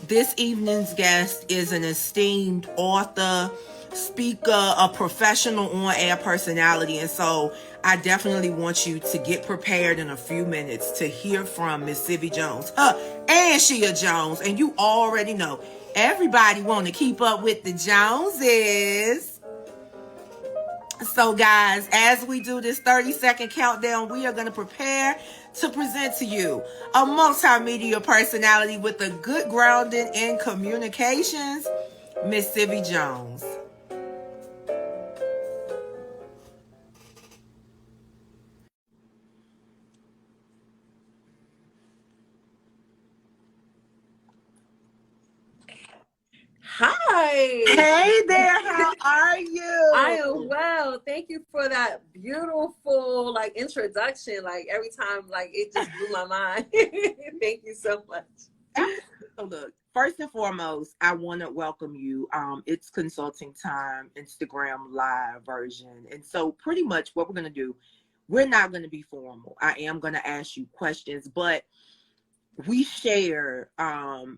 This evening's guest is an esteemed author, speaker, a professional on air personality. And so I definitely want you to get prepared in a few minutes to hear from Miss Civ Jones. And Shia Jones. And you already know everybody want to keep up with the Joneses. So, guys, as we do this 30-second countdown, we are going to prepare to present to you a multimedia personality with a good grounding in communications, Miss Civ Jones. Hi. Hey there, how are you? I am well. Thank you for that beautiful introduction. Every time it just blew my mind. Thank you so much. So look, first and foremost, I want to welcome you. It's consulting time, Instagram live version. And so pretty much what we're going to do, we're not going to be formal. I am going to ask you questions, but we share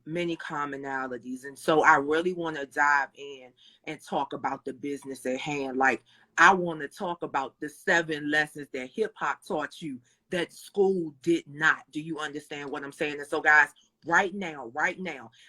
many commonalities. And so I really want to dive in and talk about the business at hand. Like, I want to talk about the 7 lessons that hip hop taught you that school did not. Do you understand what I'm saying? And so, guys, right now,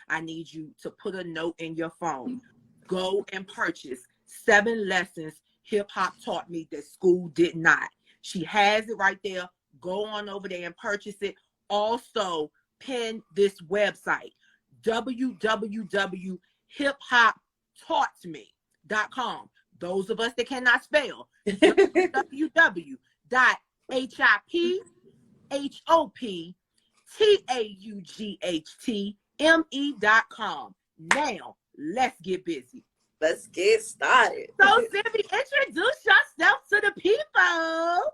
I need you to put a note in your phone. Go and purchase 7 lessons hip hop taught me that school did not. She has it right there. Go on over there and purchase it. Also, pin this website, www.hiphoptaughtme.com. Those of us that cannot spell, www.hiphoptaughtme.com. Now, let's get busy. Let's get started. So, Civ, introduce yourself to the people.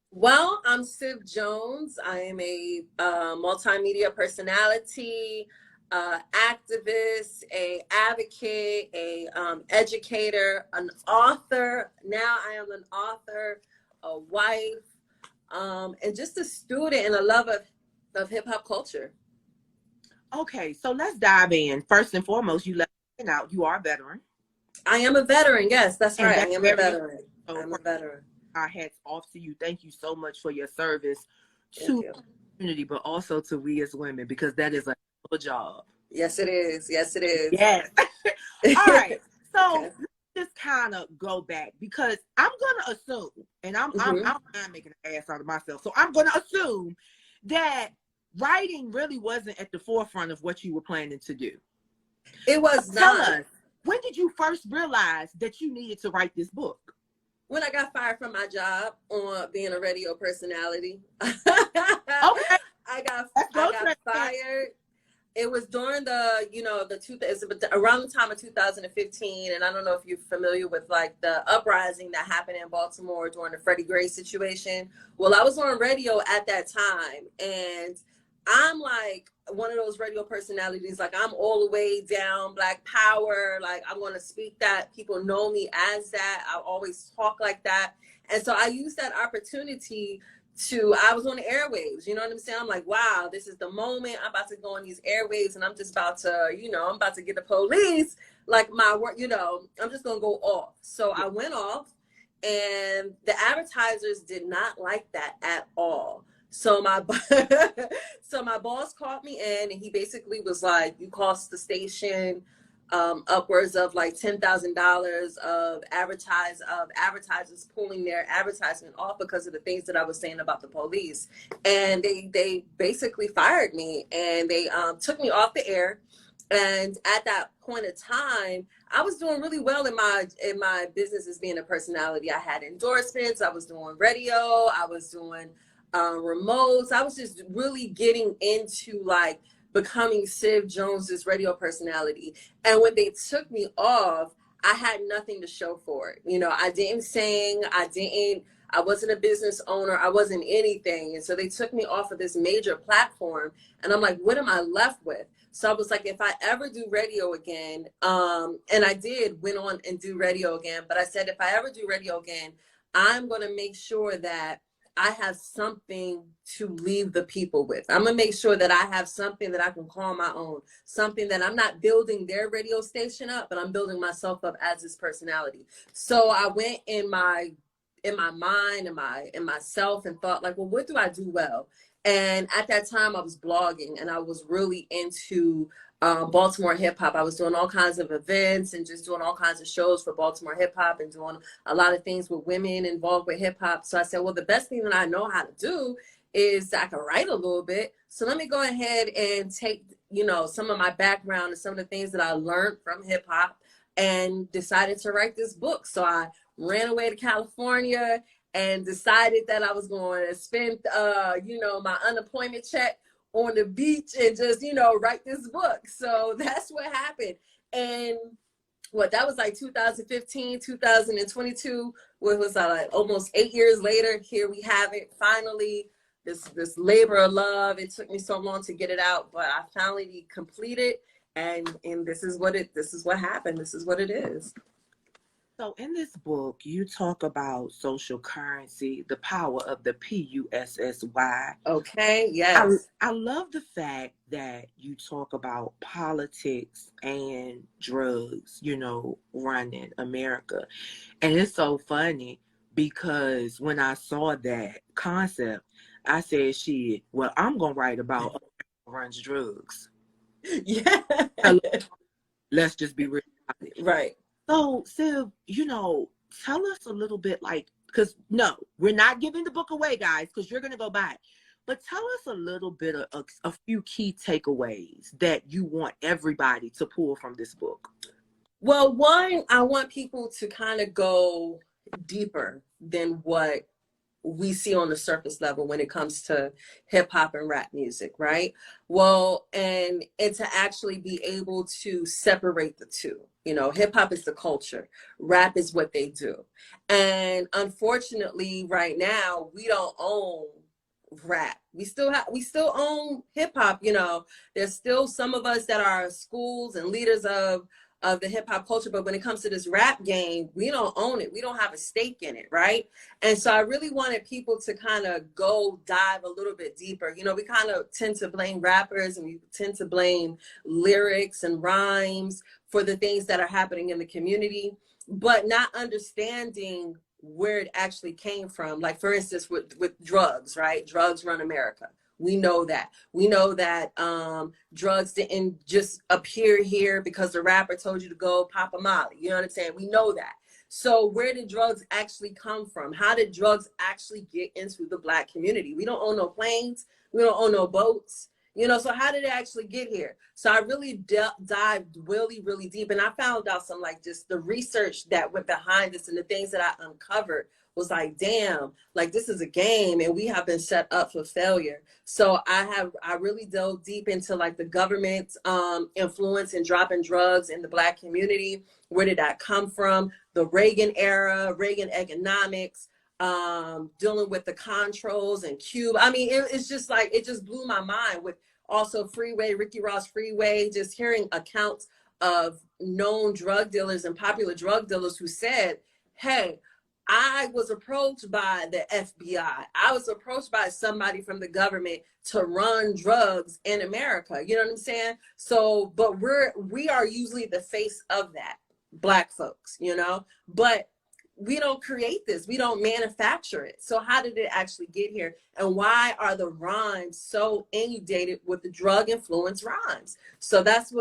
Well, I'm Civ Jones. I am a multimedia personality, activist, a advocate, a educator, an author. Now I am an author, a wife, and just a student and a lover of hip hop culture. Okay, so let's dive in. First and foremost, you let me out. You are a veteran. I am a veteran. Yes, that's right. That's I am a veteran. So I'm a veteran. Our hats off to you. Thank you so much for your service to the community, but also to we as women, because that is a job. Yes, it is. Yes, it is. Yes. All right. So let's just kind of go back, because I'm gonna assume, and I'm making an ass out of myself. So I'm gonna assume that writing really wasn't at the forefront of what you were planning to do. It was not. Tell us, when did you first realize that you needed to write this book? When I got fired from my job on being a radio personality. Okay. I got fired. It was during around the time of 2015, and I don't know if you're familiar with the uprising that happened in Baltimore during the Freddie Gray situation. Well, I was on radio at that time, and I'm one of those radio personalities, I'm all the way down, Black Power, I'm going to speak that. People know me as that. I always talk like that. And so I used that opportunity I was on the airwaves, you know what I'm saying? I'm like, wow, this is the moment. I'm about to go on these airwaves, and I'm just about to, I'm about to get the police, my work, I'm just going to go off. So I went off, and the advertisers did not like that at all. So my boss called me in, and he basically was like, you cost the station upwards of $10,000 of advertisers pulling their advertisement off because of the things that I was saying about the police. And they basically fired me, and they took me off the air. And at that point of time, I was doing really well in my business as being a personality. I had endorsements. I was doing radio. I was doing remotes. I was just really getting into becoming Civ Jones's radio personality. And when they took me off, I had nothing to show for it. I didn't sing. I wasn't a business owner. I wasn't anything. And so they took me off of this major platform, and I'm like, what am I left with? So I was like, if I ever do radio again, and I went on and do radio again, but I said, if I ever do radio again, I'm going to make sure that I have something to leave the people with. I'm gonna make sure that I have something that I can call my own, something that I'm not building their radio station up, but I'm building myself up as this personality. So I went in my mind, in myself, and thought like, well, what do I do well? And at that time I was blogging, and I was really into Baltimore hip hop. I was doing all kinds of events and just doing all kinds of shows for Baltimore hip hop and doing a lot of things with women involved with hip hop. So I said, well, the best thing that I know how to do is I can write a little bit. So let me go ahead and take, you know, some of my background and some of the things that I learned from hip hop and decided to write this book. So I ran away to California and decided that I was going to spend, you know, my unemployment check on the beach and just, you know, write this book. So that's what happened. And what, that was like 2015, 2022, what was that, like almost 8 years later, here we have it. Finally, this labor of love. It took me so long to get it out, but I finally completed, and this is what happened. This is what it is. So in this book, you talk about social currency, the power of the PUSSY. Okay, yes. I love the fact that you talk about politics and drugs, you know, running America. And it's so funny because when I saw that concept, I said, shit, well, I'm going to write about runs drugs. Yeah. Let's just be real about it. Right. So, Civ, you know, tell us a little bit, like, because no, we're not giving the book away, guys, because you're going to go buy it. But tell us a little bit of a few key takeaways that you want everybody to pull from this book. Well, one, I want people to kind of go deeper than what we see on the surface level when it comes to hip hop and rap music, right? Well, and to actually be able to separate the two. You know, hip hop is the culture, rap is what they do. And unfortunately, right now, we don't own rap. We still own hip hop. You know, there's still some of us that are schools and leaders of the hip hop culture, but when it comes to this rap game, we don't own it. We don't have a stake in it, right? And so I really wanted people to kind of go dive a little bit deeper. You know, we kind of tend to blame rappers and we tend to blame lyrics and rhymes for the things that are happening in the community, but not understanding where it actually came from. Like, for instance, with drugs, right? Drugs run America. We know that. We know that drugs didn't just appear here because the rapper told you to go pop a molly. You know what I'm saying? We know that. So where did drugs actually come from? How did drugs actually get into the Black community? We don't own no planes. We don't own no boats. You know, so how did it actually get here? So I really dived really, really deep. And I found out some, like, just the research that went behind this and the things that I uncovered was like, damn, like, this is a game and we have been set up for failure. So I really dove deep into, like, the government influence in dropping drugs in the Black community. Where did that come from? The Reagan era, Reagan economics, dealing with the Contras and Cuba. I mean, it's just like, it just blew my mind, with also Freeway, Ricky Ross Freeway, just hearing accounts of known drug dealers and popular drug dealers who said, hey, I was approached by the FBI. I was approached by somebody from the government to run drugs in America. You know what I'm saying? So, but we are usually the face of that, Black folks, you know, but we don't create this. We don't manufacture it. So how did it actually get here? And why are the rhymes so inundated with the drug influenced rhymes? So that's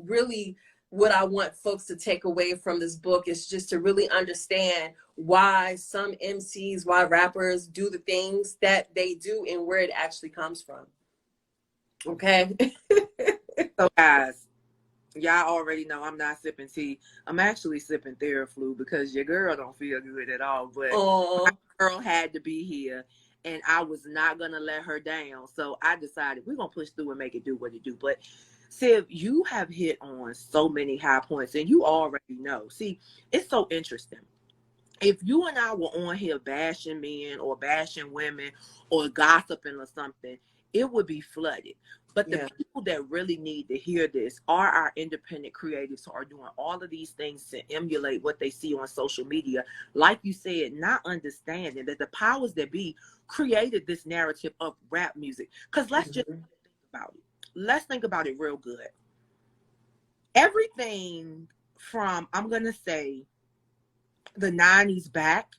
really what I want folks to take away from this book, is just to really understand why some MCs, why rappers do the things that they do and where it actually comes from. Okay. So guys, y'all already know I'm not sipping tea. I'm actually sipping Theraflu because your girl don't feel good at all. But my girl had to be here, and I was not gonna let her down. So I decided we're gonna push through and make it do what it do. But Civ, you have hit on so many high points, and you already know. See, it's so interesting. If you and I were on here bashing men or bashing women or gossiping or something, it would be flooded. But the people that really need to hear this are our independent creatives who are doing all of these things to emulate what they see on social media. Like you said, not understanding that the powers that be created this narrative of rap music. Because let's just think about it. Let's think about it real good. Everything from, I'm going to say, the 90s back,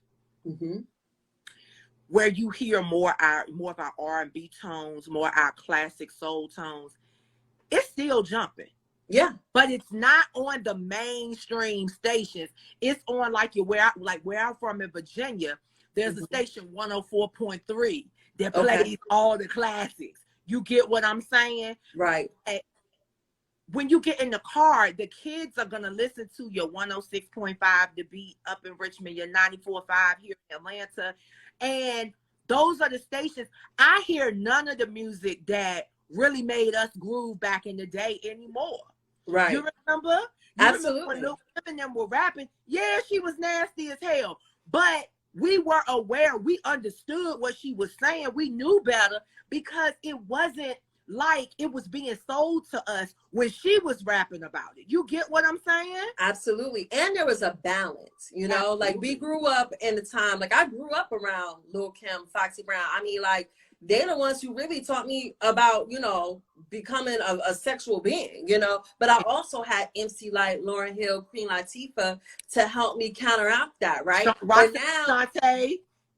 where you hear more of our R&B tones, more our classic soul tones, it's still jumping. Yeah. But it's not on the mainstream stations. It's on where I'm from in Virginia, there's a station 104.3 that plays all the classics. You get what I'm saying? Right. And when you get in the car, the kids are going to listen to your 106.5 The Beat up in Richmond, your 94.5 here in Atlanta. And those are the stations. I hear none of the music that really made us groove back in the day anymore. Right. You remember? Absolutely. Remember when Lil Kim and them were rapping? Yeah, she was nasty as hell. But we were aware. We understood what she was saying. We knew better because it wasn't like it was being sold to us when she was rapping about it. You get what I'm saying? Absolutely. And there was a balance, you know, like we grew up in the time, like I grew up around Lil Kim, Foxy Brown. I mean, like they're the ones who really taught me about, you know, becoming a sexual being, you know, but I also had MC Light, Lauryn Hill, Queen Latifah to help me counteract that, right? But now,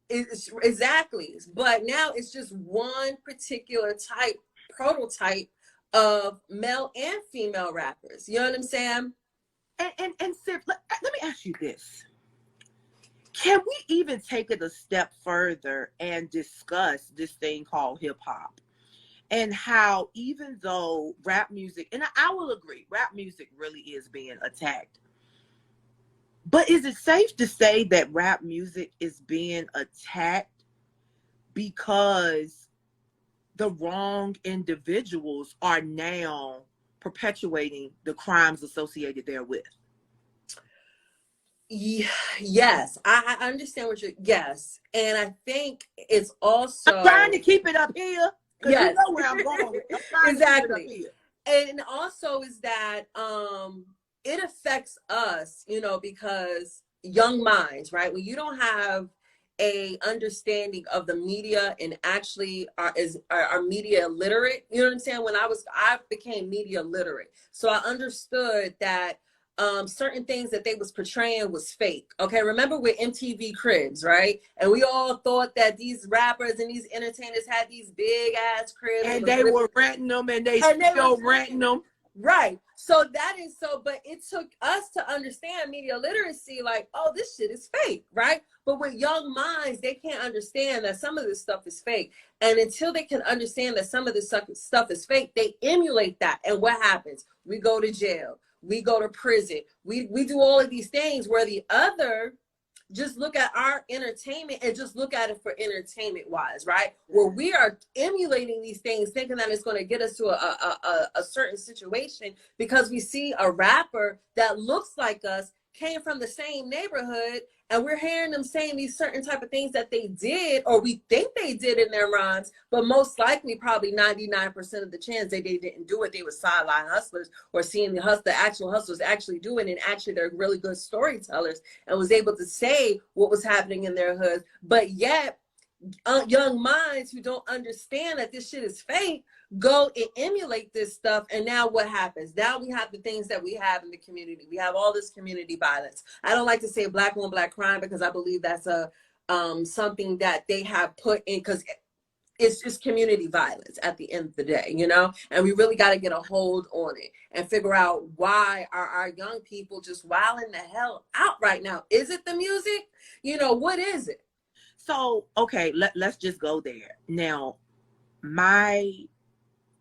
exactly. But now it's just one particular prototype of male and female rappers. You know what I'm saying? And Civ, let me ask you this. Can we even take it a step further and discuss this thing called hip hop and how even though rap music, and I will agree, rap music really is being attacked. But is it safe to say that rap music is being attacked because the wrong individuals are now perpetuating the crimes associated therewith? Yes, I understand what you're, yes. And I think it's also, I'm trying to keep it up here because you know where I'm going. Exactly. And also is that it affects us, you know, because young minds, right? When you don't have a understanding of the media and actually are media literate, you know what I'm saying? When I became media literate, so I understood that certain things that they was portraying was fake. Okay, remember with MTV Cribs, right? And we all thought that these rappers and these entertainers had these big ass cribs, and they were renting them, and they still renting them. Right. So that is so, but it took us to understand media literacy, like, oh, this shit is fake, right? But with young minds, they can't understand that some of this stuff is fake. And until they can understand that some of this stuff is fake, they emulate that. And what happens? We go to jail. We go to prison. We do all of these things where the other just look at our entertainment and just look at it for entertainment wise, right? Where we are emulating these things, thinking that it's going to get us to a certain situation because we see a rapper that looks like us, came from the same neighborhood, and we're hearing them saying these certain type of things that they did, or we think they did in their rhymes, but most likely probably 99% of the chance they didn't do it. They were sideline hustlers, or seeing the actual hustlers actually do it, and actually they're really good storytellers and was able to say what was happening in their hoods. But yet young minds who don't understand that this shit is fake go and emulate this stuff. And now what happens? Now we have the things that we have in the community. We have all this community violence. I don't like to say black on black crime because I believe that's a something that they have put in, because it's just community violence at the end of the day, you know? And we really got to get a hold on it and figure out why are our young people just wilding the hell out right now. Is it the music? You know, what is it? So, okay, let's just go there. Now, my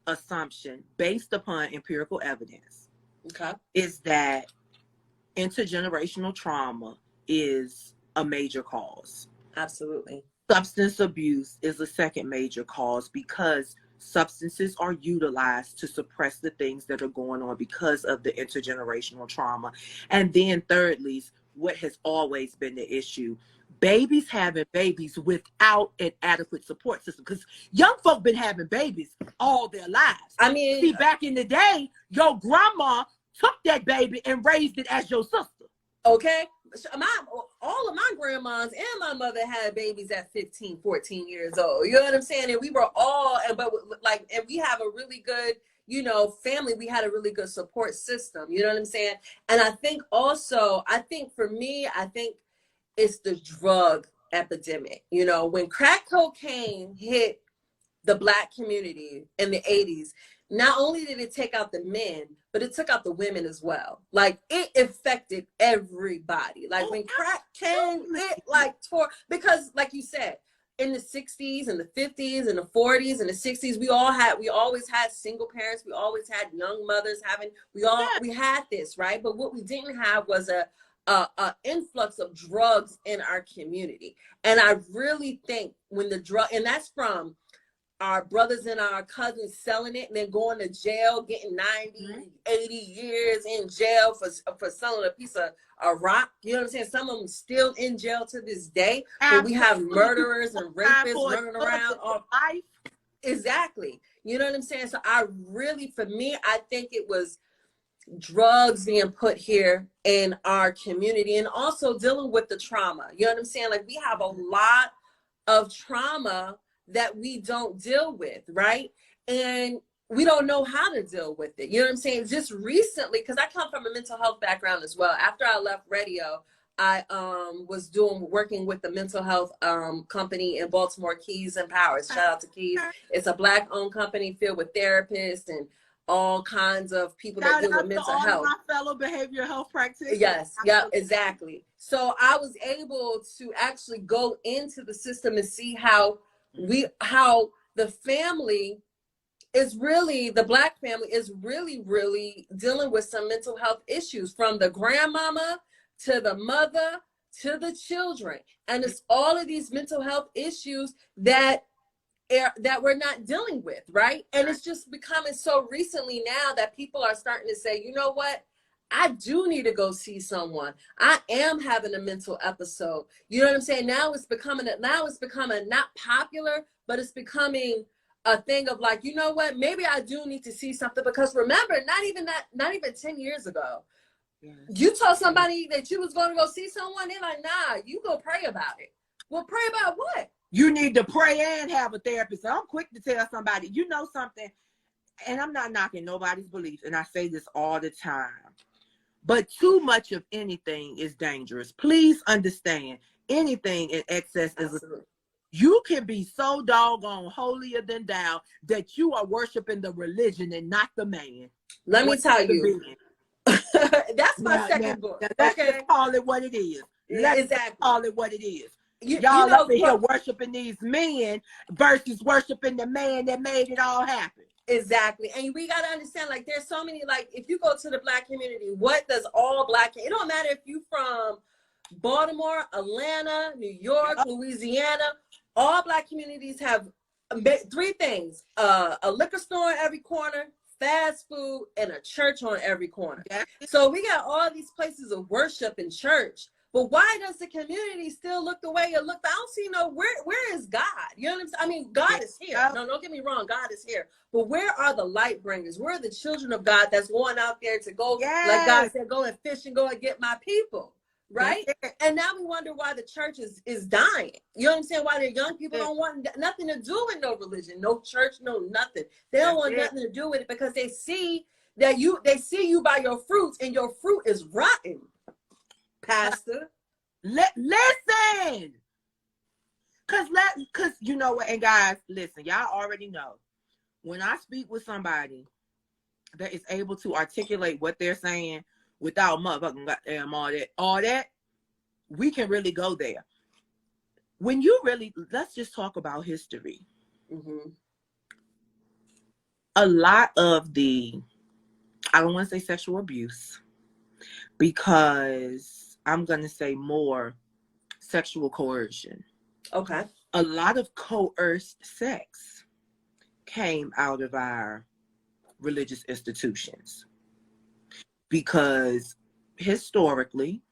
assumption, based upon empirical evidence, is that intergenerational trauma is a major cause. Absolutely. Substance abuse is a second major cause because substances are utilized to suppress the things that are going on because of the intergenerational trauma. And then thirdly, what has always been the issue, babies having babies without an adequate support system. Because young folk been having babies all their lives. I mean, see, back in the day, your grandma took that baby and raised it as your sister. Okay. All of my grandmas and my mother had babies at 15, 14 years old. You know what I'm saying? And we were all, and we have a really good, you know, family. We had a really good support system. You know what I'm saying? And I think also, for me, it's the drug epidemic. You know, when crack cocaine hit the Black community in the 80s, not only did it take out the men, but it took out the women as well. Like, it affected everybody. Like, when crack came, it like tore, because like you said, in the 60s and the 50s and the 40s and the 60s, we always had single parents. We always had young mothers we had this, right? But what we didn't have was a influx of drugs in our community. And I really think when and that's from our brothers and our cousins selling it and then going to jail, getting 90, 80 years in jail for selling a piece of rock. You know what I'm saying? Some of them still in jail to this day. But we have murderers and rapists running around. Exactly. You know what I'm saying? So for me, I think it was drugs being put here in our community, and also dealing with the trauma. You know what I'm saying? Like, we have a lot of trauma that we don't deal with, right? And we don't know how to deal with it. You know what I'm saying? Just recently, because I come from a mental health background as well. After I left radio, I was working with the mental health company in Baltimore, Keys and Powers. Shout out to Keys. It's a Black-owned company filled with therapists and all kinds of people that deal with mental health. My fellow behavioral health practitioners. Yes, yeah, exactly. So I was able to actually go into the system and see how the family is really, the Black family is really, really dealing with some mental health issues, from the grandmama to the mother to the children. And it's all of these mental health issues that we're not dealing with, right? And it's just becoming so recently now that people are starting to say, you know what? I do need to go see someone. I am having a mental episode. You know what I'm saying? Now it's becoming not popular, but it's becoming a thing of like, you know what? Maybe I do need to see something, because remember, not even 10 years ago, you told somebody that you was going to go see someone. They're like, nah, you go pray about it. Well, pray about what? You need to pray and have a therapist. So I'm quick to tell somebody, you know something, and I'm not knocking nobody's beliefs, and I say this all the time, but too much of anything is dangerous. Please understand, anything in excess is you can be so doggone holier than thou that you are worshiping the religion and not the man. Let me tell you. That's my second book. Let's just call it what it is. Let's call it what it is. Y'all up in here worshiping these men versus worshiping the man that made it all happen. Exactly. And we got to understand, like, there's so many, like, if you go to the Black community, what does all Black, it don't matter if you from Baltimore, Atlanta, New York, Louisiana, all Black communities have three things: a liquor store on every corner, fast food, and a church on every corner. So we got all these places of worship and church. But why does the community still look the way it looked? I don't see where is God? You know what I'm saying? I mean, God is here. No, don't get me wrong. God is here. But where are the light bringers? Where are the children of God that's going out there to go, like God said, go and fish and go and get my people, right? And now we wonder why the church is dying. You know what I'm saying? Why the young people don't want nothing to do with no religion, no church, no nothing. They don't want nothing to do with it, because they see you by your fruits, and your fruit is rotten. Pastor, listen, cause you know what, and guys, listen, y'all already know, when I speak with somebody that is able to articulate what they're saying without motherfucking goddamn all that, we can really go there. When you really, let's just talk about history. Mm-hmm. A lot of I don't want to say sexual abuse, because I'm going to say more sexual coercion. Okay. A lot of coerced sex came out of our religious institutions, because historically,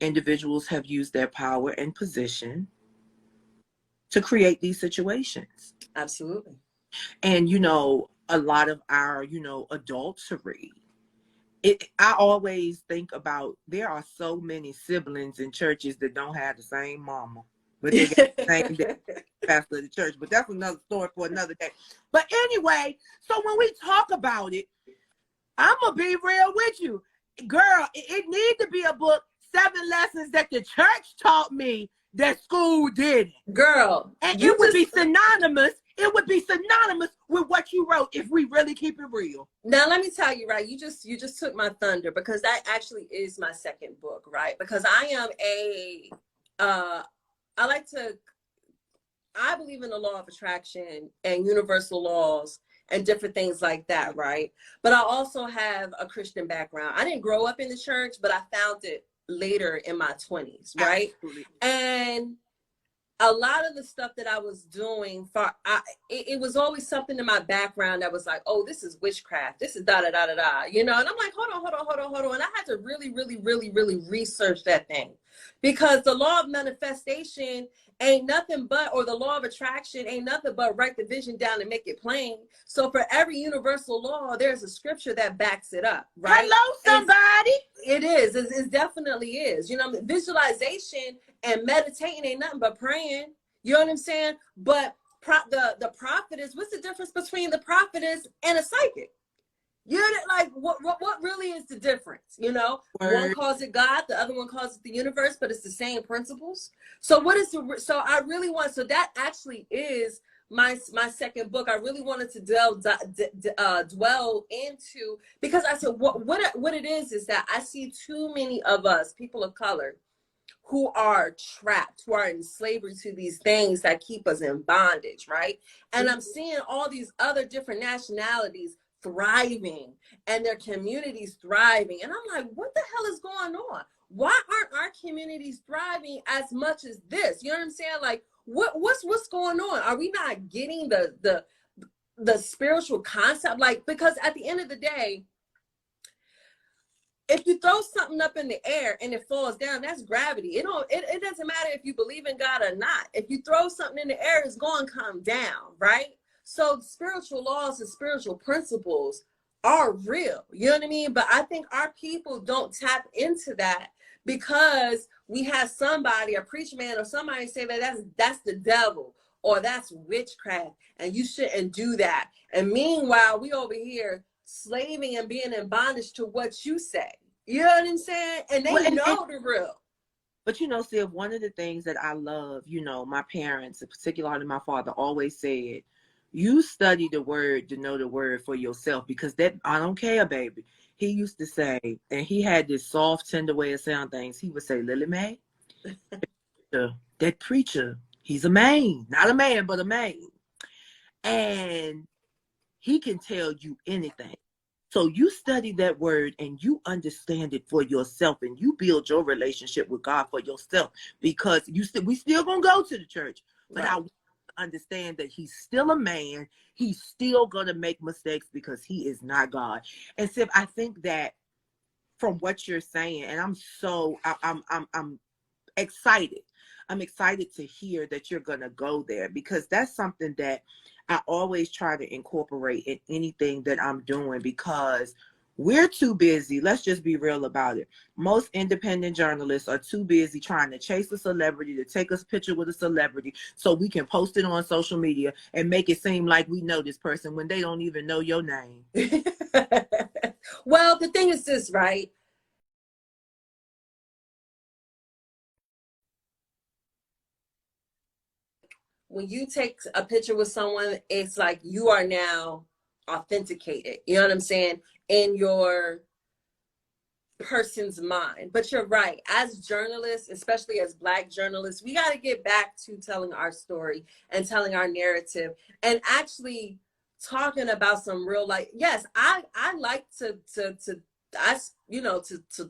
individuals have used their power and position to create these situations. Absolutely. And, a lot of our, adultery. I always think about, there are so many siblings in churches that don't have the same mama, but they got the same pastor of the church. But that's another story for another day. But anyway, so when we talk about it, I'm going to be real with you. Girl, it needs to be a book, 7 lessons that the church taught me that school didn't. Girl. And it would be synonymous. It would be synonymous with what you wrote if we really keep it real. Now, let me tell you, right? You just took my thunder, because that actually is my second book, right? Because I believe in the law of attraction and universal laws and different things like that, right? But I also have a Christian background. I didn't grow up in the church, but I found it later in my 20s, right? Absolutely. And a lot of the stuff that I was doing, it was always something in my background that was like, oh, this is witchcraft. This is da-da-da-da-da, And I'm like, hold on. And I had to really, really, really, really research that thing. Because the law of manifestation ain't nothing but, or the law of attraction ain't nothing but write the vision down and make it plain. So for every universal law, there's a scripture that backs it up, right? Hello, somebody. It is. It definitely is. Visualization and meditating ain't nothing but praying. You know what I'm saying? But the prophetess, what's the difference between the prophetess and a psychic? Like what really is the difference? One calls it God, the other one calls it the universe, but it's the same principles. So I really want, so that actually is my second book. I really wanted to dwell into, because I said what it is that I see too many of us, people of color, who are trapped, who are in slavery to these things that keep us in bondage, right? And I'm seeing all these other different nationalities thriving and their communities thriving. And I'm like, what the hell is going on? Why aren't our communities thriving as much as this? You know what I'm saying? Like, what's going on? Are we not getting the spiritual concept? Like, because at the end of the day, if you throw something up in the air and it falls down, that's gravity. It doesn't matter if you believe in God or not. If you throw something in the air, it's going to come down, right? So spiritual laws and spiritual principles are real. You know what I mean? But I think our people don't tap into that, because we have somebody, a preacher man or somebody, say that that's the devil or that's witchcraft and you shouldn't do that. And meanwhile, we over here slaving and being in bondage to what you say. You know what I'm saying? And they know the real. But Civ, one of the things that I love, my parents, particularly my father, always said, you study the word to know the word for yourself, because that, I don't care, baby. He used to say, and he had this soft, tender way of saying things. He would say, Lily Mae, that preacher, he's a man, not a man, but a man. And he can tell you anything. So you study that word and you understand it for yourself, and you build your relationship with God for yourself, because we still gonna go to the church, but right. I understand that he's still a man. He's still gonna make mistakes because he is not God. And Civ, I think that from what you're saying, and I'm excited. I'm excited to hear that you're gonna go there, because that's something that I always try to incorporate in anything that I'm doing, because we're too busy. Let's just be real about it. Most independent journalists are too busy trying to chase a celebrity, to take a picture with a celebrity so we can post it on social media and make it seem like we know this person when they don't even know your name. Well, the thing is this, right? When you take a picture with someone, it's like you are now authenticated. You know what I'm saying? In your person's mind. But you're right. As journalists, especially as Black journalists, we got to get back to telling our story and telling our narrative and actually talking about some real life. Yes, I like to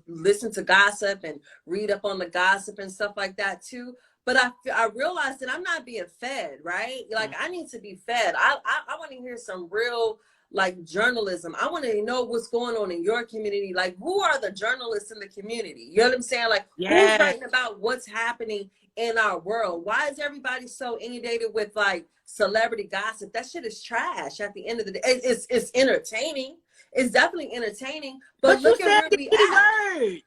listen to gossip and read up on the gossip and stuff like that too. But I realized that I'm not being fed, right? Like, I need to be fed. I want to hear some real like journalism. I want to know what's going on in your community. Like, who are the journalists in the community? You know what I'm saying? Like, who's writing about what's happening in our world? Why is everybody so inundated with like celebrity gossip? That shit is trash at the end of the day. It's entertaining. It's definitely entertaining. But look at where we at. Word.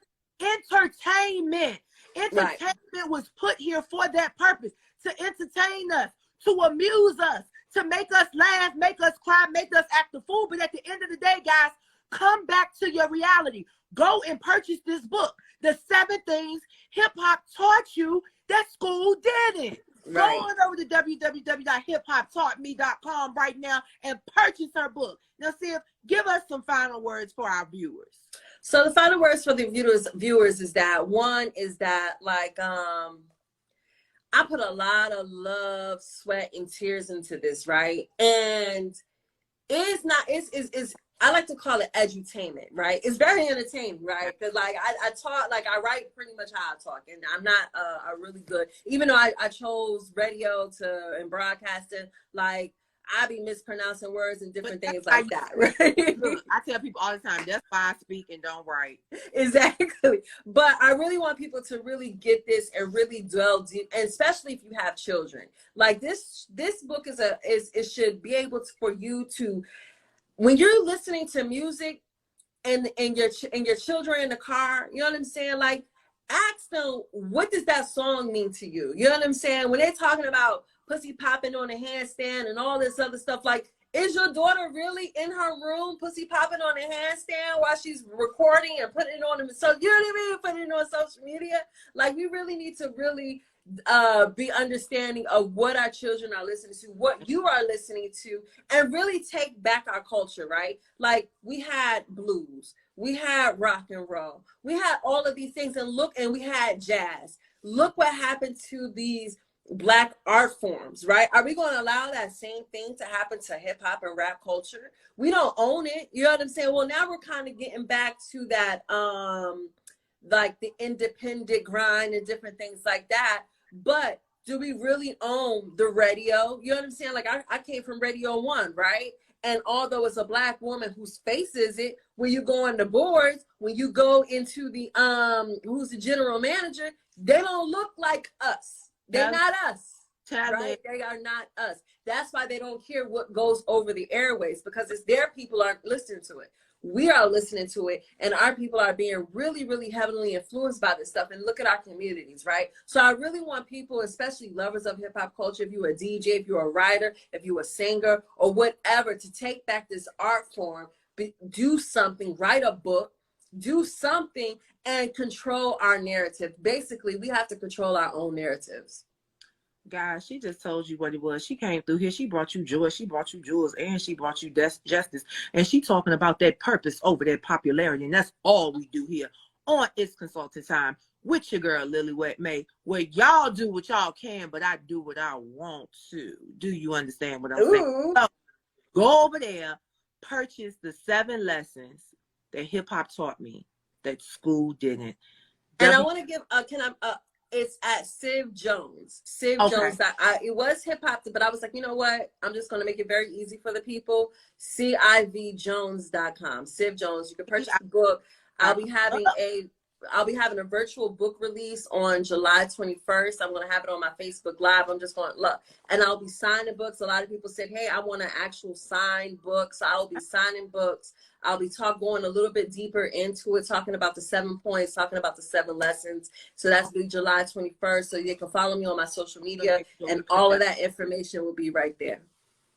Entertainment. Entertainment was put here for that purpose, to entertain us, to amuse us, to make us laugh, make us cry, make us act a fool. But at the end of the day, guys, come back to your reality. Go and purchase this book, The 7 Things Hip Hop Taught You That School Didn't. Right. Go on over to www.hiphoptaughtme.com right now and purchase her book. Now, Civ, give us some final words for our viewers. So the final words for the viewers is that, one is that, like, I put a lot of love, sweat, and tears into this, right? And it's I like to call it edutainment, right? It's very entertaining, right? Because like I talk, like I write pretty much how I talk, and I'm not a really good, even though I chose radio and broadcasting, like I be mispronouncing words and different things like that, right? Look, I tell people all the time, that's why I speak and don't write. Exactly. But I really want people to really get this and really dwell deep, and especially if you have children. Like this book it should be able to, for you to, when you're listening to music and your children in the car, you know what I'm saying? Like, ask them, what does that song mean to you? You know what I'm saying? When they're talking about pussy popping on a handstand and all this other stuff, like, is your daughter really in her room pussy popping on a handstand while she's recording and putting it on them? So, you know what I mean? Putting it on social media. Like, we really need to really be understanding of what our children are listening to, what you are listening to, and really take back our culture, right? Like, we had blues, we had rock and roll, we had all of these things, and we had jazz. Look what happened to these Black art forms, right? Are we going to allow that same thing to happen to hip hop and rap culture? We don't own it. You know what I'm saying? Well, now we're kind of getting back to that, like the independent grind and different things like that. But do we really own the radio? You know what I'm saying? Like I came from Radio 1, right? And although it's a Black woman whose face is it, when you go on the boards, when you go into the who's the general manager, they don't look like us. They're not us, right? They are not us. That's why they don't hear what goes over the airways, because it's their people aren't listening to it. We are listening to it, and our people are being really, really heavily influenced by this stuff. And look at our communities, right? So I really want people, especially lovers of hip hop culture, if you're a DJ, if you're a writer, if you're a singer or whatever, to take back this art form, do something, write a book, do something, and control our narrative. Basically, we have to control our own narratives. Guys, she just told you what it was. She came through here. She brought you joy. She brought you jewels, and she brought you justice. And she talking about that purpose over that popularity. And that's all we do here on It's Consulting Time with your girl, Lily Wet May, where y'all do what y'all can, but I do what I want to. Do you understand what I'm saying? So, go over there, purchase the 7 lessons that hip hop taught me that school didn't. And I want to give, it's at Civ Jones. Civ Jones. It was hip hop, but I was like, you know what? I'm just going to make it very easy for the people. CIVJones.com. Civ Jones. You can purchase the book. I'll be having a virtual book release on July 21st. I'm going to have it on my Facebook Live. I'm just going to look. And I'll be signing books. A lot of people said, hey, I want an actual signed book. So I'll be signing books. I'll be going a little bit deeper into it, talking about the 7 points, talking about the 7 lessons. So that's be July 21st. So you can follow me on my social media, and all of that information will be right there.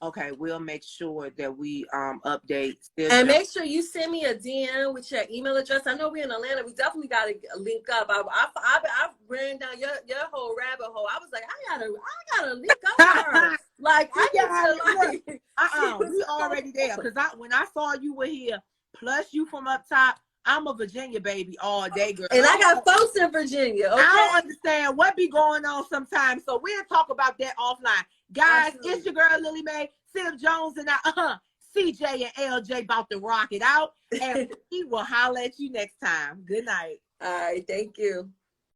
Okay, we'll make sure that we update. And make sure you send me a DM with your email address. I know we're in Atlanta. We definitely got to link up. I ran down your whole rabbit hole. I was like, I gotta link up with her. Like, we already there. Because when I saw you were here, plus you from up top, I'm a Virginia baby all day, girl. And I got folks in Virginia. Okay? I don't understand what be going on sometimes. So we'll talk about that offline. Guys, absolutely. It's your girl, Lily Mae, Civ Jones, and CJ and LJ about to rock it out. And we will holler at you next time. Good night. All right. Thank you.